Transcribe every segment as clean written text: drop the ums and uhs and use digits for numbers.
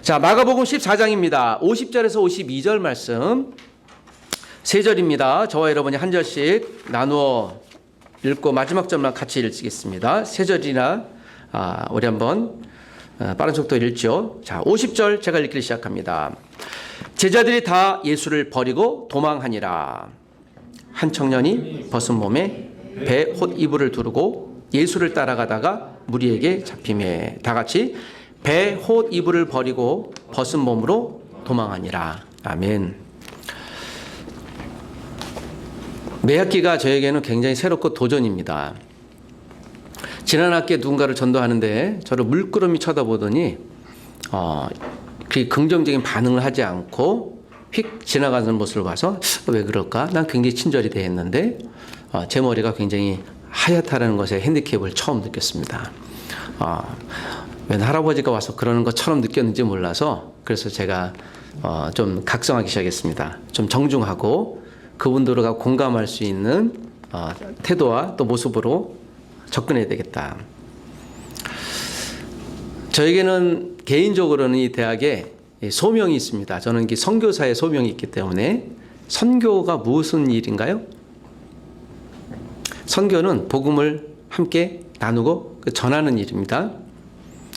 자, 마가복음 14장입니다. 50절에서 52절 말씀 세 절입니다. 저와 여러분이 한 절씩 나누어 읽고 마지막 절만 같이 읽겠습니다. 세 절이나 우리 한번 빠른 속도로 읽죠. 자, 50절 제가 읽기 시작합니다. 제자들이 다 예수를 버리고 도망하니라. 한 청년이 벗은 몸에 배 홑 이불을 두르고 예수를 따라가다가 무리에게 잡히매 다 같이 배 홑 이불을 버리고 벗은 몸으로 도망하니라. 아멘. 매 학기가 저에게는 굉장히 새롭고 도전입니다. 지난 학기에 누군가를 전도하는데 저를 물끄러미 쳐다보더니 그 긍정적인 반응을 하지 않고 휙 지나가는 모습을 봐서 왜 그럴까? 난 굉장히 친절히 대했는데 제 머리가 굉장히 하얗다는 것에 핸디캡을 처음 느꼈습니다. 웬 할아버지가 와서 그러는 것처럼 느꼈는지 몰라서 그래서 제가 좀 각성하기 시작했습니다. 좀 정중하고 그분들과 공감할 수 있는 태도와 또 모습으로 접근해야 되겠다. 저에게는 개인적으로는 이 대학에 소명이 있습니다. 저는 선교사의 소명이 있기 때문에 선교가 무슨 일인가요? 선교는 복음을 함께 나누고 전하는 일입니다.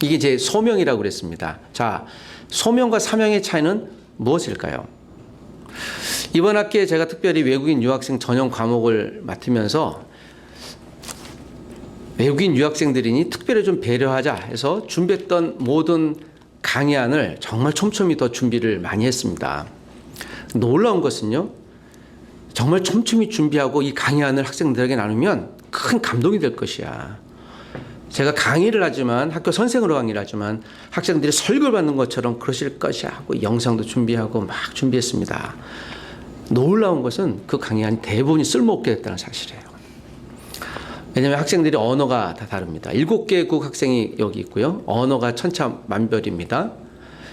이게 제 소명이라고 그랬습니다. 자, 소명과 사명의 차이는 무엇일까요? 이번 학기에 제가 특별히 외국인 유학생 전용 과목을 맡으면서 외국인 유학생들이니 특별히 좀 배려하자 해서 준비했던 모든 강의안을 정말 촘촘히 더 준비를 많이 했습니다. 놀라운 것은요, 정말 촘촘히 준비하고 이 강의안을 학생들에게 나누면 큰 감동이 될 것이야. 제가 강의를 하지만 학교 선생으로 강의를 하지만 학생들이 설교를 받는 것처럼 그러실 것이야 하고 영상도 준비하고 막 준비했습니다. 놀라운 것은 그 강의안이 대부분이 쓸모없게 됐다는 사실이에요. 왜냐하면 학생들이 언어가 다 다릅니다. 7개국 학생이 여기 있고요. 언어가 천차만별입니다.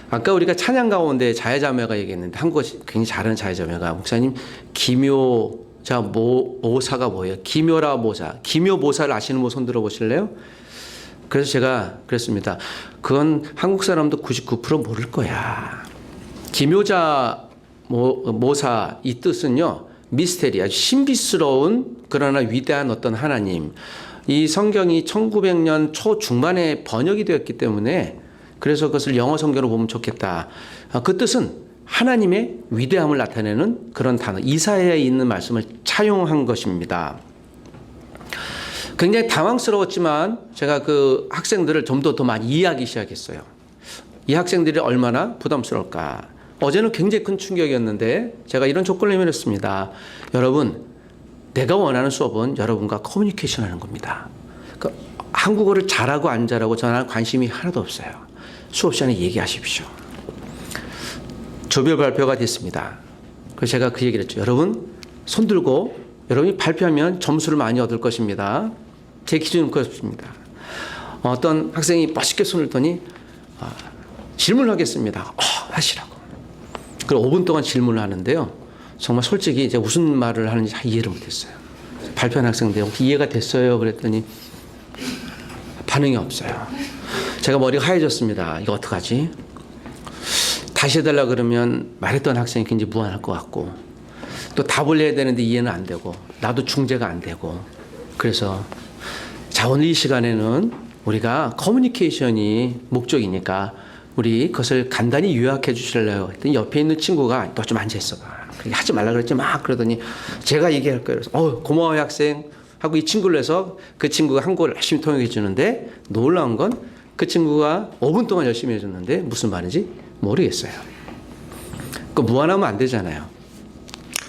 아까 우리가 찬양 가운데 자매자매가 얘기했는데 한국어 굉장히 잘하는 자매자매가 목사님 기묘자 모사가 뭐예요? 기묘라 모사. 기묘 모사를 아시는 분 손 들어보실래요? 그래서 제가 그랬습니다. 그건 한국 사람도 99% 모를 거야. 기묘자 모사 이 뜻은요. 미스테리 아주 신비스러운 그러나 위대한 어떤 하나님. 이 성경이 1900년 초중반에 번역이 되었기 때문에 그래서 그것을 영어 성경으로 보면 좋겠다. 그 뜻은 하나님의 위대함을 나타내는 그런 단어 이사야에 있는 말씀을 차용한 것입니다. 굉장히 당황스러웠지만 제가 그 학생들을 좀 더 많이 이해하기 시작했어요. 이 학생들이 얼마나 부담스러울까. 어제는 굉장히 큰 충격이었는데 제가 이런 조건을 내밀었습니다. 여러분, 내가 원하는 수업은 여러분과 커뮤니케이션 하는 겁니다. 그러니까 한국어를 잘하고 안 잘하고 저는 관심이 하나도 없어요. 수업 시간에 얘기하십시오. 조별 발표가 됐습니다. 그래서 제가 그 얘기를 했죠. 여러분, 손 들고 여러분이 발표하면 점수를 많이 얻을 것입니다. 제 기준은 그렇습니다. 어떤 학생이 멋있게 손을 더니 질문을 하겠습니다. 하시라고. 그럼 5분 동안 질문을 하는데요. 정말 솔직히 이제 무슨 말을 하는지 이해를 못했어요. 발표한 학생들 혹시 이해가 됐어요? 그랬더니 반응이 없어요. 제가 머리가 하얘졌습니다. 이거 어떡하지? 다시 해달라 그러면 말했던 학생이 굉장히 무안할 것 같고 또 답을 해야 되는데 이해는 안 되고 나도 중재가 안 되고 그래서 자, 오늘 이 시간에는 우리가 커뮤니케이션이 목적이니까 우리 그것을 간단히 요약해 주실래요? 했더니 옆에 있는 친구가 너 좀 앉아 있어봐. 하지 말라 그랬지 막 그러더니 제가 얘기할 거예요. 그래서 고마워요 학생 하고 이 친구를 해서 그 친구가 한국어를 열심히 통역해 주는데 놀라운 건 그 친구가 5분 동안 열심히 해줬는데 무슨 말인지 모르겠어요. 그 무안하면 안 되잖아요.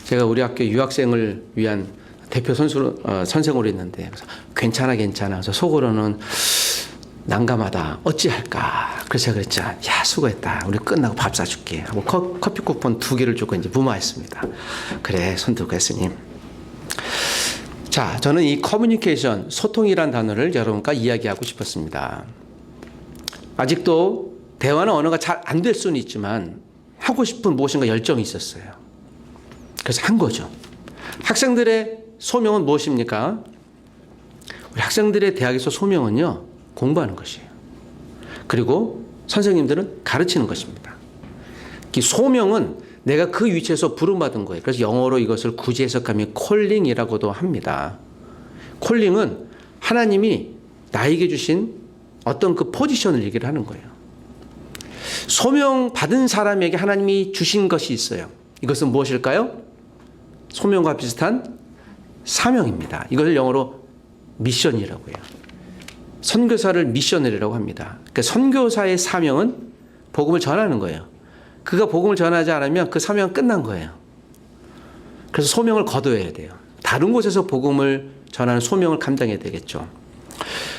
제가 우리 학교 유학생을 위한 대표 선생으로 있는데 괜찮아. 그래서 속으로는 난감하다. 어찌할까. 그래서 제가 그랬죠. 야, 수고했다. 우리 끝나고 밥 사줄게. 하고 커피 쿠폰 2개를 주고 이제 무마했습니다. 그래, 손 들고 했으니. 자, 저는 이 커뮤니케이션, 소통이란 단어를 여러분과 이야기하고 싶었습니다. 아직도 대화나 언어가 잘 안 될 수는 있지만 하고 싶은 무엇인가 열정이 있었어요. 그래서 한 거죠. 학생들의 소명은 무엇입니까? 우리 학생들의 대학에서 소명은요, 공부하는 것이에요. 그리고 선생님들은 가르치는 것입니다. 이 소명은 내가 그 위치에서 부름받은 거예요. 그래서 영어로 이것을 굳이 해석하면 콜링이라고도 합니다. 콜링은 하나님이 나에게 주신 어떤 그 포지션을 얘기를 하는 거예요. 소명 받은 사람에게 하나님이 주신 것이 있어요. 이것은 무엇일까요? 소명과 비슷한 사명입니다. 이것을 영어로 미션이라고 해요. 선교사를 미셔너리라고 합니다. 그러니까 선교사의 사명은 복음을 전하는 거예요. 그가 복음을 전하지 않으면 그 사명은 끝난 거예요. 그래서 소명을 거둬야 돼요. 다른 곳에서 복음을 전하는 소명을 감당해야 되겠죠.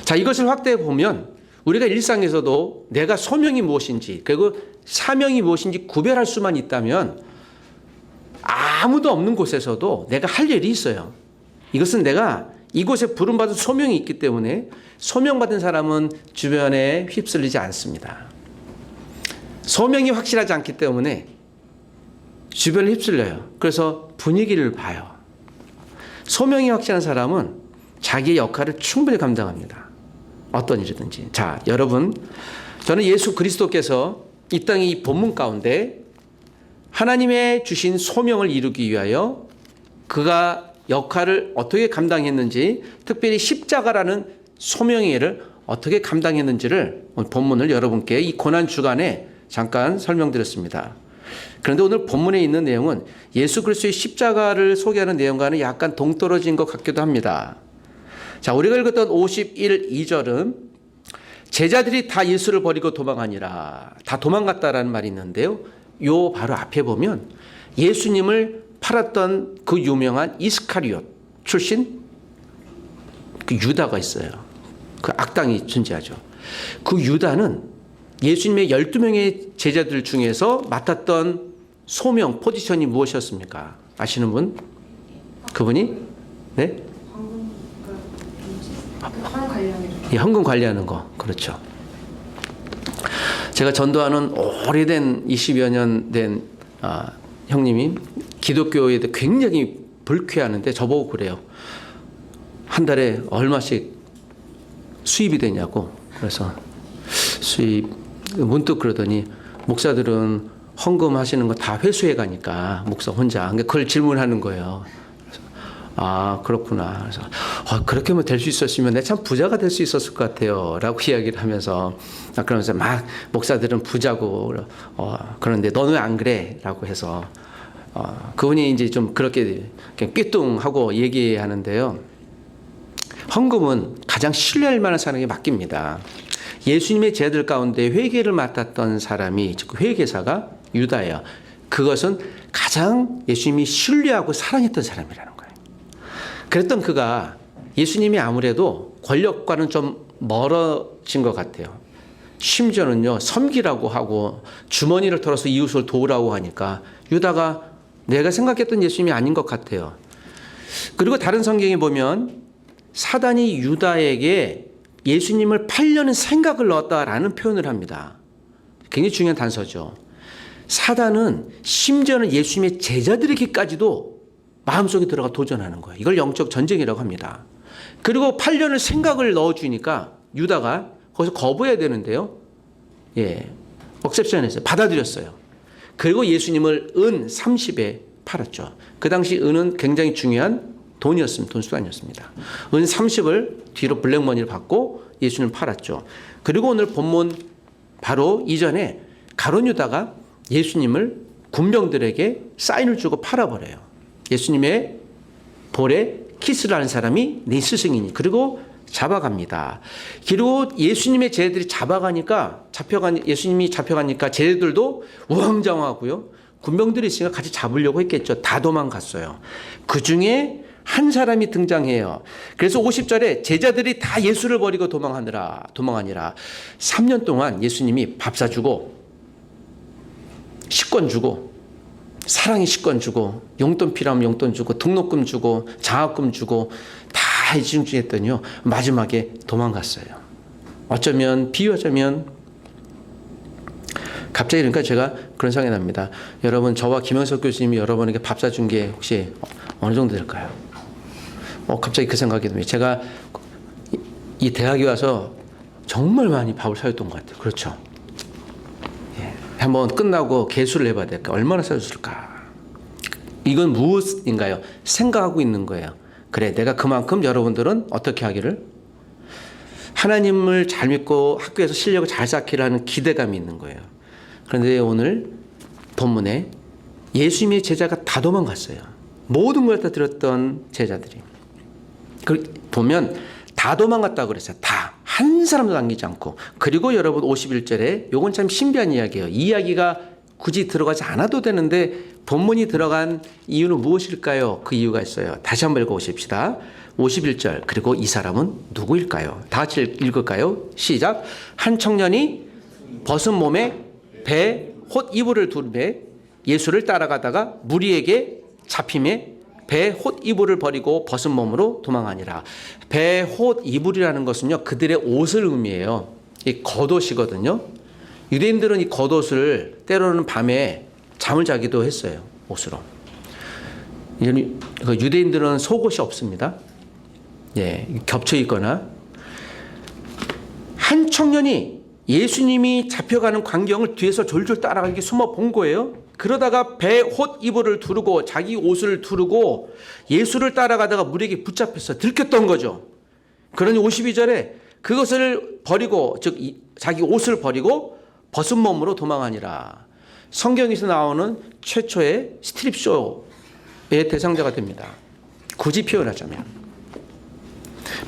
자, 이것을 확대해 보면 우리가 일상에서도 내가 소명이 무엇인지 그리고 사명이 무엇인지 구별할 수만 있다면 아무도 없는 곳에서도 내가 할 일이 있어요. 이것은 내가 이곳에 부름받은 소명이 있기 때문에 소명받은 사람은 주변에 휩쓸리지 않습니다. 소명이 확실하지 않기 때문에 주변을 휩쓸려요. 그래서 분위기를 봐요. 소명이 확실한 사람은 자기의 역할을 충분히 감당합니다. 어떤 일이든지. 자, 여러분, 저는 예수 그리스도께서 이 땅의 이 본문 가운데 하나님의 주신 소명을 이루기 위하여 그가 역할을 어떻게 감당했는지, 특별히 십자가라는 소명의 일을 어떻게 감당했는지를 오늘 본문을 여러분께 이 고난 주간에 잠깐 설명드렸습니다. 그런데 오늘 본문에 있는 내용은 예수 그리스도의 십자가를 소개하는 내용과는 약간 동떨어진 것 같기도 합니다. 자, 우리가 읽었던 51, 2절은 제자들이 다 예수를 버리고 도망하니라, 다 도망갔다라는 말이 있는데요. 요 바로 앞에 보면 예수님을 팔았던 그 유명한 이스카리옷 출신 그 유다가 있어요. 그 악당이 존재하죠. 그 유다는 예수님의 12명의 제자들 중에서 맡았던 소명, 포지션이 무엇이었습니까? 아시는 분? 그분이? 네? 헌금 관리하는 거. 그렇죠. 제가 전도하는 오래된 20여 년 된 형님이 기독교에 대해 굉장히 불쾌하는데 저보고 그래요. 한 달에 얼마씩 수입이 되냐고. 그래서 수입 문득 그러더니 목사들은 헌금 하시는 거 다 회수해 가니까 목사 혼자 그걸 질문하는 거예요. 그래서 아, 그렇구나. 그래서 그렇게만 될 수 있었으면 내가 참 부자가 될 수 있었을 것 같아요 라고 이야기를 하면서 그러면서 막 목사들은 부자고 그런데 너는 왜 안 그래? 라고 해서 그분이 이제 좀 그렇게 삐뚱하고 얘기하는데요. 헌금은 가장 신뢰할 만한 사람에게 맡깁니다. 예수님의 제자들 가운데 회계를 맡았던 사람이 즉 회계사가 유다예요. 그것은 가장 예수님이 신뢰하고 사랑했던 사람이라는 거예요. 그랬던 그가 예수님이 아무래도 권력과는 좀 멀어진 것 같아요. 심지어는요, 섬기라고 하고 주머니를 털어서 이웃을 도우라고 하니까 유다가 내가 생각했던 예수님이 아닌 것 같아요. 그리고 다른 성경에 보면 사단이 유다에게 예수님을 팔려는 생각을 넣었다라는 표현을 합니다. 굉장히 중요한 단서죠. 사단은 심지어는 예수님의 제자들에게까지도 마음속에 들어가 도전하는 거예요. 이걸 영적 전쟁이라고 합니다. 그리고 팔려는 생각을 넣어주니까 유다가 거기서 거부해야 되는데요. 억셉션했어요. 받아들였어요. 그리고 예수님을 은 30에 팔았죠. 그 당시 은은 굉장히 중요한 돈이었습니다. 돈 수단이었습니다. 은 30을 뒤로 블랙머니를 받고 예수님을 팔았죠. 그리고 오늘 본문 바로 이전에 가룟 유다가 예수님을 군병들에게 사인을 주고 팔아버려요. 예수님의 볼에 키스를 하는 사람이 네 스승이니. 그리고 잡아갑니다. 그리고 예수님의 제자들이 예수님이 잡혀가니까 제자들도 우왕좌왕하고요. 군병들이 있으니까 같이 잡으려고 했겠죠. 다 도망갔어요. 그 중에 한 사람이 등장해요. 그래서 50절에 제자들이 다 예수를 버리고 도망하니라. 3년 동안 예수님이 밥 사주고 식권 주고 사랑의 식권 주고 용돈 필요하면 용돈 주고 등록금 주고 장학금 주고 다 해중했더니요. 마지막에 도망갔어요. 어쩌면 비유하자면 갑자기 그러니까 제가 그런 생각이 납니다. 여러분 저와 김영석 교수님이 여러분에게 밥 사준 게 혹시 어느 정도 될까요? 갑자기 그 생각이 듭니다. 제가 이 대학에 와서 정말 많이 밥을 사줬던 것 같아요. 그렇죠. 한번 끝나고 계수를 해봐야 될까? 얼마나 쌓였을까? 이건 무엇인가요? 생각하고 있는 거예요. 그래, 내가 그만큼 여러분들은 어떻게 하기를? 하나님을 잘 믿고 학교에서 실력을 잘 쌓기를 하는 기대감이 있는 거예요. 그런데 오늘 본문에 예수님의 제자가 다 도망갔어요. 모든 걸 다 들었던 제자들이. 보면 다 도망갔다고 그랬어요. 다. 한 사람도 남기지 않고. 그리고 여러분 51절에 요건 참 신비한 이야기예요. 이 이야기가 굳이 들어가지 않아도 되는데 본문이 들어간 이유는 무엇일까요? 그 이유가 있어요. 다시 한번 읽어보십시다. 51절. 그리고 이 사람은 누구일까요? 다 같이 읽을까요? 시작. 한 청년이 벗은 몸에 배, 홑 이불을 두르매 예수를 따라가다가 무리에게 잡힘에 배, 홑 이불을 버리고 벗은 몸으로 도망하니라. 배, 홑 이불이라는 것은요, 그들의 옷을 의미해요. 이 겉옷이거든요. 유대인들은 이 겉옷을 때로는 밤에 잠을 자기도 했어요. 옷으로. 유대인들은 속옷이 없습니다. 예, 겹쳐 있거나. 한 청년이 예수님이 잡혀가는 광경을 뒤에서 졸졸 따라가게 숨어 본 거예요. 그러다가 배, 홑 이불을 두르고 자기 옷을 두르고 예수를 따라가다가 물에게 붙잡혀서 들켰던 거죠. 그러니 52절에 그것을 버리고, 즉 자기 옷을 버리고 벗은 몸으로 도망하니라. 성경에서 나오는 최초의 스트립쇼의 대상자가 됩니다. 굳이 표현하자면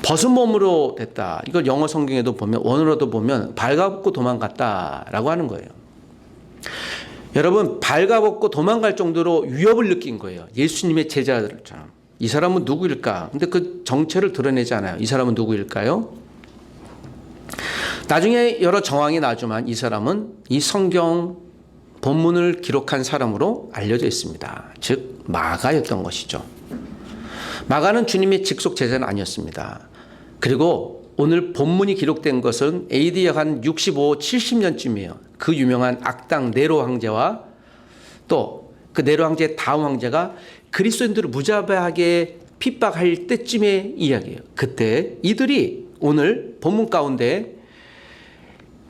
벗은 몸으로 됐다. 이걸 영어 성경에도 보면, 원어로도 보면 발가벗고 도망갔다라고 하는 거예요. 여러분, 발가벗고 도망갈 정도로 위협을 느낀 거예요. 예수님의 제자들처럼. 이 사람은 누구일까? 근데 그 정체를 드러내지 않아요. 이 사람은 누구일까요? 나중에 여러 정황이 나지만 이 사람은 이 성경 본문을 기록한 사람으로 알려져 있습니다. 즉 마가였던 것이죠. 마가는 주님의 직속 제자는 아니었습니다. 그리고 오늘 본문이 기록된 것은 AD 약 한 65, 70년쯤이에요. 그 유명한 악당 네로 황제와 또 그 네로 황제의 다음 황제가 그리스도인들을 무자비하게 핍박할 때쯤의 이야기예요. 그때 이들이 오늘 본문 가운데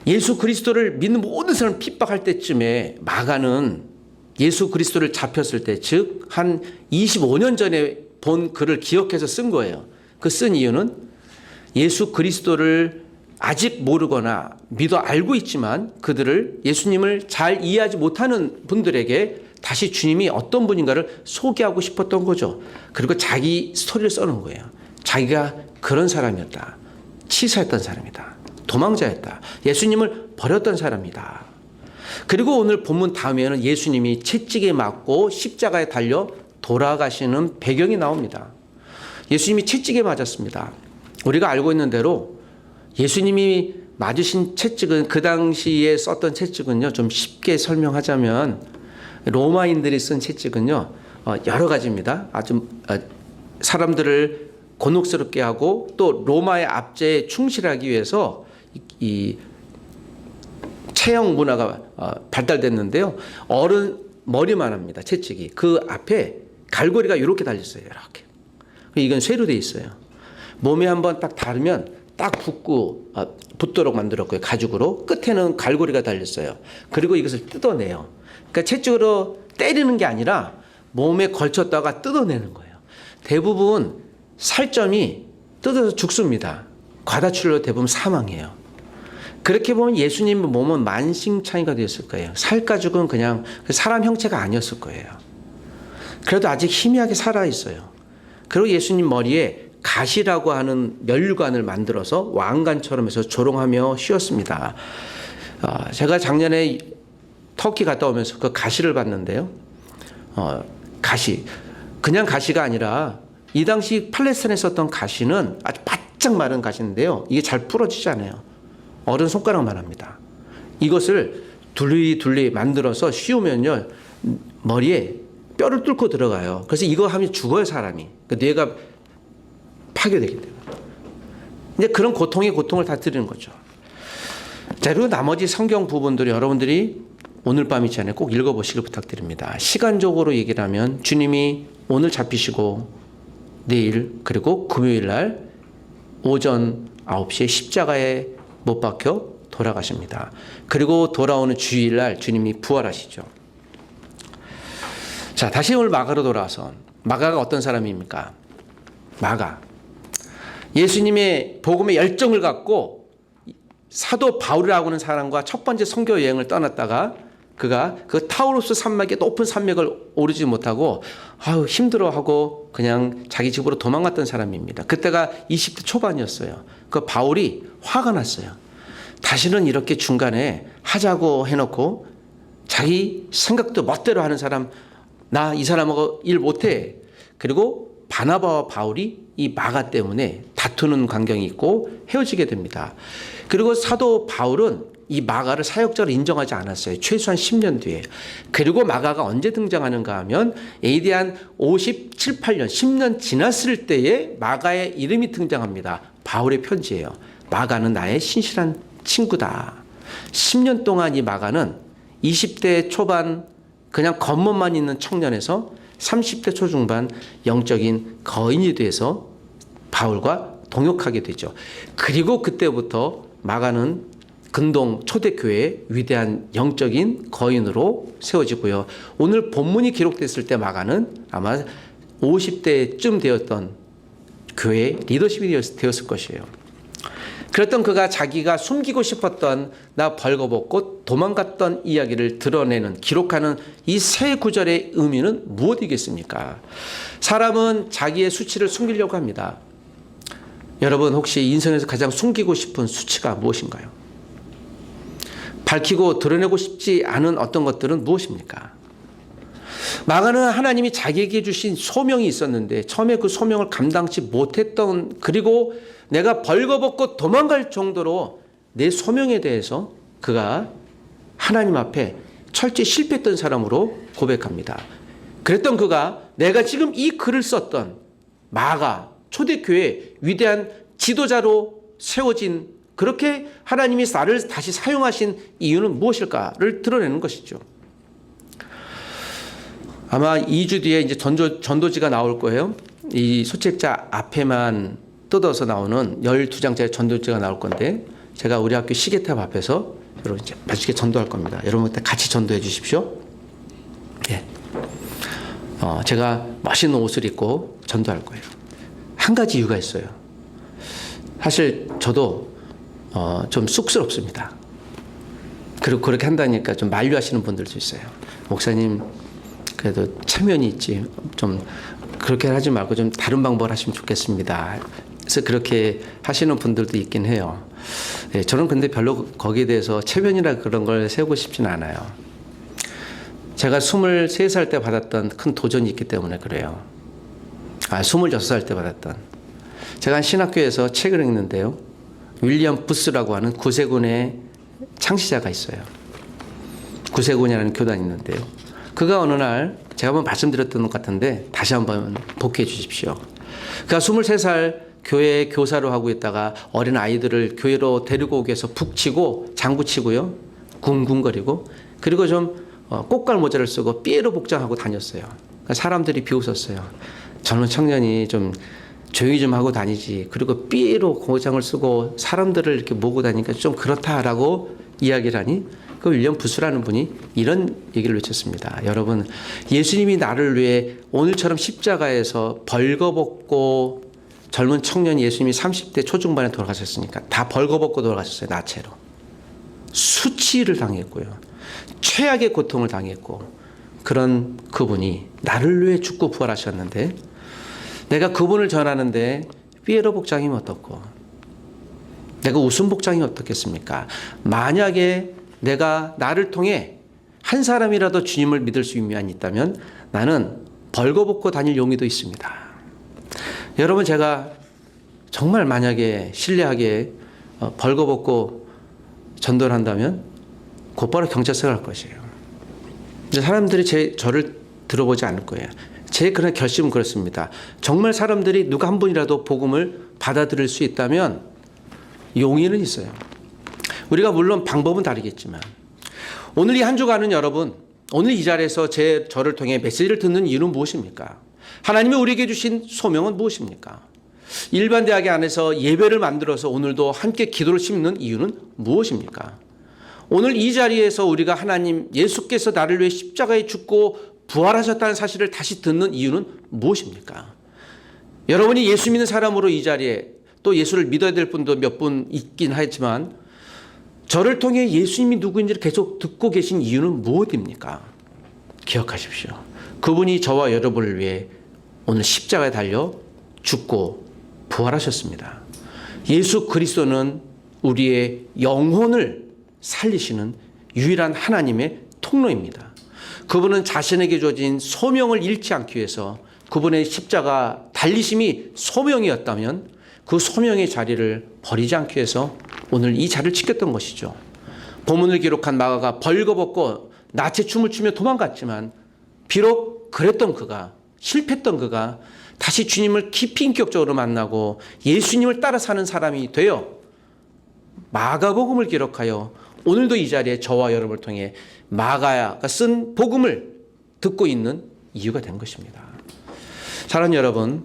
예수 그리스도를 믿는 모든 사람을 핍박할 때쯤에 마가는 예수 그리스도를 잡혔을 때, 즉 한 25년 전에 본 글을 기억해서 쓴 거예요. 그 쓴 이유는 예수 그리스도를 아직 모르거나 믿어 알고 있지만 그들을, 예수님을 잘 이해하지 못하는 분들에게 다시 주님이 어떤 분인가를 소개하고 싶었던 거죠. 그리고 자기 스토리를 써놓은 거예요. 자기가 그런 사람이었다. 치사했던 사람이다. 도망자였다. 예수님을 버렸던 사람이다. 그리고 오늘 본문 다음에는 예수님이 채찍에 맞고 십자가에 달려 돌아가시는 배경이 나옵니다. 예수님이 채찍에 맞았습니다. 우리가 알고 있는 대로 예수님이 맞으신 채찍은, 그 당시에 썼던 채찍은요, 좀 쉽게 설명하자면 로마인들이 쓴 채찍은요, 여러 가지입니다. 아주 사람들을 곤혹스럽게 하고 또 로마의 압제에 충실하기 위해서 이 체형 문화가 발달됐는데요. 어른 머리만 합니다. 채찍이. 그 앞에 갈고리가 이렇게 달렸어요. 이렇게. 이건 쇠로 돼 있어요. 몸에 한번 딱 닿으면 딱 붙도록 만들었고요. 가죽으로. 끝에는 갈고리가 달렸어요. 그리고 이것을 뜯어내요. 그러니까 채찍으로 때리는 게 아니라 몸에 걸쳤다가 뜯어내는 거예요. 대부분 살점이 뜯어서 죽습니다. 과다출혈로 대부분 사망해요. 그렇게 보면 예수님 몸은 만신창이가 되었을 거예요. 살가죽은 그냥 사람 형체가 아니었을 거예요. 그래도 아직 희미하게 살아있어요. 그리고 예수님 머리에 가시라고 하는 멸관을 만들어서 왕관처럼 해서 조롱하며 쉬었습니다. 제가 작년에 터키 갔다 오면서 그 가시를 봤는데요. 가시. 그냥 가시가 아니라 이 당시 팔레스타인에 썼던 가시는 아주 바짝 마른 가시인데요. 이게 잘 부러지지 않아요. 어른 손가락만 합니다. 이것을 둘리 만들어서 씌우면요, 머리에 뼈를 뚫고 들어가요. 그래서 이거 하면 죽어요, 사람이. 뇌가 파괴되기 때문에. 이제 그런 고통의 고통을 다 드리는 거죠. 자, 그리고 나머지 성경 부분들이 여러분들이 오늘 밤이 전에 꼭 읽어보시길 부탁드립니다. 시간적으로 얘기를 하면 주님이 오늘 잡히시고 내일 그리고 금요일 날 오전 9시에 십자가에 못 박혀 돌아가십니다. 그리고 돌아오는 주일날 주님이 부활하시죠. 자, 다시 오늘 마가로 돌아와서 마가가 어떤 사람입니까? 마가. 예수님의 복음의 열정을 갖고 사도 바울이라고 하는 사람과 첫 번째 선교 여행을 떠났다가 그가 그 타우로스 산맥의 높은 산맥을 오르지 못하고 힘들어하고 그냥 자기 집으로 도망갔던 사람입니다. 그때가 20대 초반이었어요. 그 바울이 화가 났어요. 다시는 이렇게 중간에 하자고 해놓고 자기 생각도 멋대로 하는 사람, 나 이 사람하고 일 못해. 그리고 바나바와 바울이 이 마가 때문에 다투는 광경이 있고 헤어지게 됩니다. 그리고 사도 바울은 이 마가를 사역자로 인정하지 않았어요. 최소한 10년 뒤에. 그리고 마가가 언제 등장하는가 하면 AD 한 57, 8년, 10년 지났을 때에 마가의 이름이 등장합니다. 바울의 편지예요. 마가는 나의 신실한 친구다. 10년 동안 이 마가는 20대 초반 그냥 겉멋만 있는 청년에서 30대 초중반 영적인 거인이 돼서 바울과 동역하게 되죠. 그리고 그때부터 마가는 근동 초대교회의 위대한 영적인 거인으로 세워지고요. 오늘 본문이 기록됐을 때 마가는 아마 50대쯤 되었던 교회의 리더십이 되었을 것이에요. 그랬던 그가 자기가 숨기고 싶었던 나 벌거벗고 도망갔던 이야기를 드러내는 기록하는 이 세 구절의 의미는 무엇이겠습니까? 사람은 자기의 수치를 숨기려고 합니다. 여러분 혹시 인생에서 가장 숨기고 싶은 수치가 무엇인가요? 밝히고 드러내고 싶지 않은 어떤 것들은 무엇입니까? 마가는 하나님이 자기에게 주신 소명이 있었는데 처음에 그 소명을 감당치 못했던, 그리고 내가 벌거벗고 도망갈 정도로 내 소명에 대해서 그가 하나님 앞에 철저히 실패했던 사람으로 고백합니다. 그랬던 그가 내가 지금 이 글을 썼던 마가 초대교회 위대한 지도자로 세워진, 그렇게 하나님이 나를 다시 사용하신 이유는 무엇일까를 드러내는 것이죠. 아마 2주 뒤에 이제 전도지가 나올 거예요. 이 소책자 앞에만 뜯어서 나오는 12장짜리 전도지가 나올 건데, 제가 우리 학교 시계탑 앞에서 여러분 이제 맛있게 전도할 겁니다. 여러분 같이 전도해 주십시오. 예. 제가 멋있는 옷을 입고 전도할 거예요. 한 가지 이유가 있어요. 사실 저도 좀 쑥스럽습니다. 그리고 그렇게 한다니까 좀 만류하시는 분들도 있어요. 목사님 그래도 체면이 있지, 좀 그렇게 하지 말고 좀 다른 방법을 하시면 좋겠습니다. 그래서 그렇게 하시는 분들도 있긴 해요. 네, 저는 근데 별로 거기에 대해서 체면이나 그런 걸 세우고 싶지는 않아요. 제가 23살 때 받았던 큰 도전이 있기 때문에 그래요. 26살 때 받았던. 제가 한 신학교에서 책을 읽는데요. 윌리엄 부스라고 하는 구세군의 창시자가 있어요. 구세군이라는 교단이 있는데요. 그가 어느 날 제가 한번 말씀드렸던 것 같은데 다시 한번 복귀해 주십시오. 그가 23살 교회 교사로 하고 있다가 어린 아이들을 교회로 데리고 오기 위해서 북치고 장구치고요. 궁궁거리고, 그리고 좀 꽃갈 모자를 쓰고 삐에로 복장하고 다녔어요. 그러니까 사람들이 비웃었어요. 젊은 청년이 좀 조용히 좀 하고 다니지, 그리고 삐에로 고장을 쓰고 사람들을 이렇게 모으고 다니니까 좀 그렇다라고 이야기를 하니 그 윌리엄 부스라는 분이 이런 얘기를 외쳤습니다. 여러분, 예수님이 나를 위해 오늘처럼 십자가에서 벌거벗고, 젊은 청년 예수님이 30대 초중반에 돌아가셨으니까 다 벌거벗고 돌아가셨어요. 나체로. 수치를 당했고요. 최악의 고통을 당했고, 그런 그분이 나를 위해 죽고 부활하셨는데 내가 그분을 전하는데 삐에로 복장이면 어떻고, 내가 웃음 복장이 어떻겠습니까? 만약에 내가 나를 통해 한 사람이라도 주님을 믿을 수 있는 이 있다면 나는 벌거벗고 다닐 용의도 있습니다. 여러분, 제가 정말 만약에 신뢰하게 벌거벗고 전도를 한다면 곧바로 경찰서에 갈 것이에요. 이제 사람들이 저를 들어보지 않을 거예요. 제 그런 결심은 그렇습니다. 정말 사람들이 누가 한 분이라도 복음을 받아들일 수 있다면 용의는 있어요. 우리가 물론 방법은 다르겠지만, 오늘 이 한 주간은 여러분, 오늘 이 자리에서 저를 통해 메시지를 듣는 이유는 무엇입니까? 하나님이 우리에게 주신 소명은 무엇입니까? 일반 대학 안에서 예배를 만들어서 오늘도 함께 기도를 심는 이유는 무엇입니까? 오늘 이 자리에서 우리가 하나님 예수께서 나를 위해 십자가에 죽고 부활하셨다는 사실을 다시 듣는 이유는 무엇입니까? 여러분이 예수 믿는 사람으로 이 자리에 또 예수를 믿어야 될 분도 몇 분 있긴 하지만 저를 통해 예수님이 누구인지를 계속 듣고 계신 이유는 무엇입니까? 기억하십시오. 그분이 저와 여러분을 위해 오늘 십자가에 달려 죽고 부활하셨습니다. 예수 그리스도는 우리의 영혼을 살리시는 유일한 하나님의 통로입니다. 그분은 자신에게 주어진 소명을 잃지 않기 위해서 그분의 십자가 달리심이 소명이었다면 그 소명의 자리를 버리지 않기 위해서 오늘 이 자리를 지켰던 것이죠. 본문을 기록한 마가가 벌거벗고 낯에 춤을 추며 도망갔지만 비록 그랬던 그가 실패했던 그가 다시 주님을 깊이 인격적으로 만나고 예수님을 따라 사는 사람이 되어 마가복음을 기록하여 오늘도 이 자리에 저와 여러분을 통해 마가가 쓴 복음을 듣고 있는 이유가 된 것입니다. 사랑하는 여러분,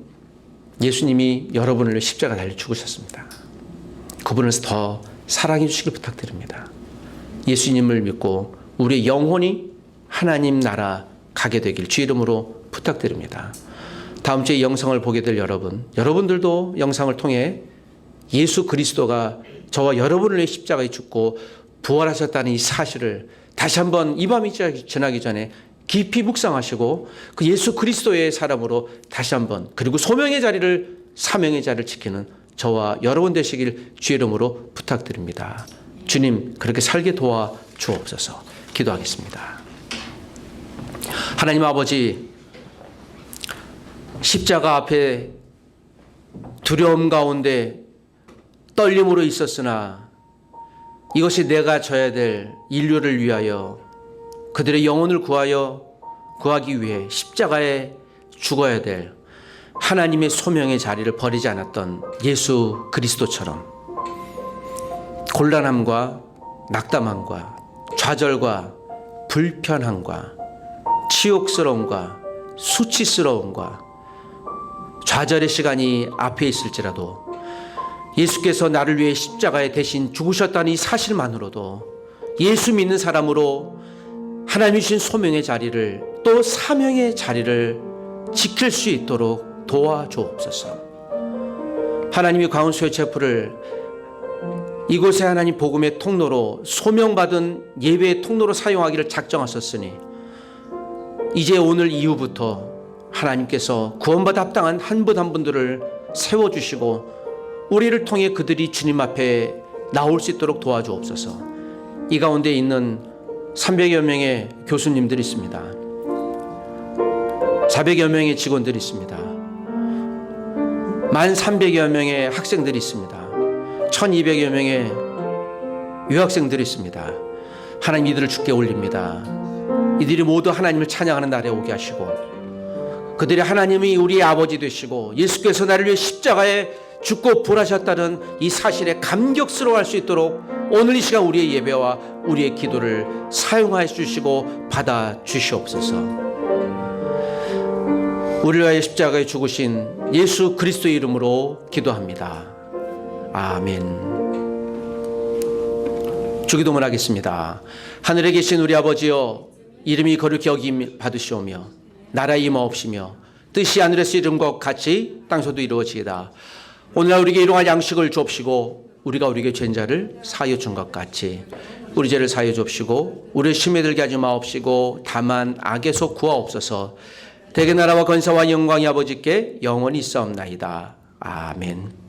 예수님이 여러분을 위해 십자가 달려 죽으셨습니다. 그분을 더 사랑해 주시길 부탁드립니다. 예수님을 믿고 우리의 영혼이 하나님 나라 가게 되길 주 이름으로 부탁드립니다. 다음 주에 이 영상을 보게 될 여러분들도 영상을 통해 예수 그리스도가 저와 여러분을 위해 십자가에 죽고 부활하셨다는 이 사실을 다시 한번 이 밤이 지나기 전에 깊이 묵상하시고 그 예수 그리스도의 사람으로 다시 한번 그리고 소명의 자리를 사명의 자리를 지키는 저와 여러분 되시길 주 이름으로 부탁드립니다. 주님 그렇게 살게 도와 주옵소서. 기도하겠습니다. 하나님 아버지, 십자가 앞에 두려움 가운데 떨림으로 있었으나 이것이 내가 져야 될 인류를 위하여 그들의 영혼을 구하기 위해 십자가에 죽어야 될 하나님의 소명의 자리를 버리지 않았던 예수 그리스도처럼 곤란함과 낙담함과 좌절과 불편함과 치욕스러움과 수치스러움과 좌절의 시간이 앞에 있을지라도 예수께서 나를 위해 십자가에 대신 죽으셨다는 이 사실만으로도 예수 믿는 사람으로 하나님이 주신 소명의 자리를 또 사명의 자리를 지킬 수 있도록 도와주옵소서. 하나님이 광운수요 체프를 이곳에 하나님 복음의 통로로 소명받은 예배의 통로로 사용하기를 작정하셨으니 이제 오늘 이후부터 하나님께서 구원받아 합당한 한 분 한 분들을 세워주시고 우리를 통해 그들이 주님 앞에 나올 수 있도록 도와주옵소서. 이 가운데 있는 300여 명의 교수님들이 있습니다. 400여 명의 직원들이 있습니다. 1,300여 명의 학생들이 있습니다. 1,200여 명의 유학생들이 있습니다. 하나님 이들을 주께 올립니다. 이들이 모두 하나님을 찬양하는 날에 오게 하시고 그들이 하나님이 우리의 아버지 되시고 예수께서 나를 위해 십자가에 죽고 부활하셨다는 이 사실에 감격스러워할 수 있도록 오늘 이 시간 우리의 예배와 우리의 기도를 사용하여 주시고 받아 주시옵소서. 우리를 위하여 십자가에 죽으신 예수 그리스도의 이름으로 기도합니다. 아멘. 주기도문 하겠습니다. 하늘에 계신 우리 아버지여, 이름이 거룩히 여김 받으시오며 나라의 임하옵시며 뜻이 하늘에서 이룬 것 같이 땅에서도 이루어지이다. 오늘날 우리에게 일용할 양식을 주옵시고 우리가 우리에게 죄인 자를 사하여 준 것 같이 우리 죄를 사하여 주옵시고 우리를 시험에 들게 하지 마옵시고 다만 악에서 구하옵소서. 대개 나라와 권세와 영광이 아버지께 영원히 있사옵나이다. 아멘.